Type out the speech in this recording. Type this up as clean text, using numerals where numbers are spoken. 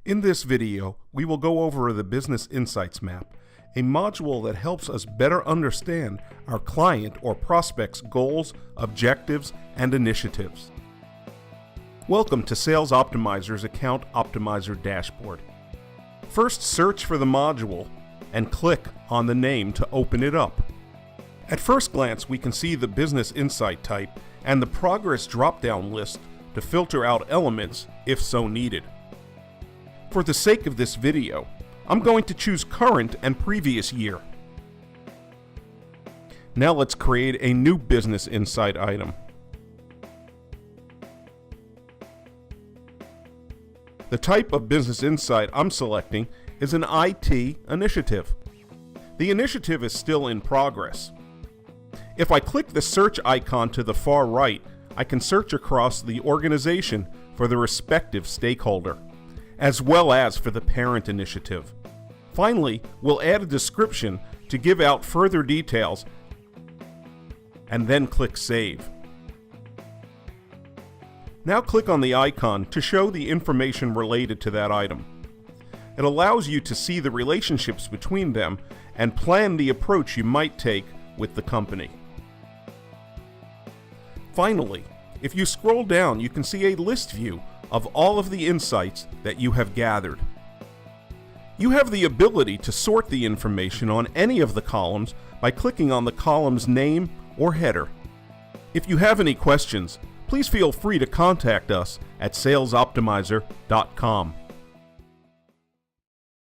In this video, we will go over the Business Insights Map, a module that helps us better understand our client or prospect's goals, objectives, and initiatives. Welcome to Sales Optimizer's Account Optimizer dashboard. First, search for the module and click on the name to open it up. At first glance, we can see the Business Insight type and the Progress drop-down list to filter out elements if so needed. For the sake of this video, I'm going to choose current and previous year. Now let's create a new Business Insight item. The type of Business Insight I'm selecting is an IT initiative. The initiative is still in progress. If I click the search icon to the far right, I can search across the organization for the respective stakeholder, as well as for the parent initiative. Finally, we'll add a description to give out further details, and then click Save. Now click on the icon to show the information related to that item. It allows you to see the relationships between them and plan the approach you might take with the company. Finally, if you scroll down, you can see a list view of all of the insights that you have gathered. You have the ability to sort the information on any of the columns by clicking on the column's name or header. If you have any questions, please feel free to contact us at salesoptimizer.com.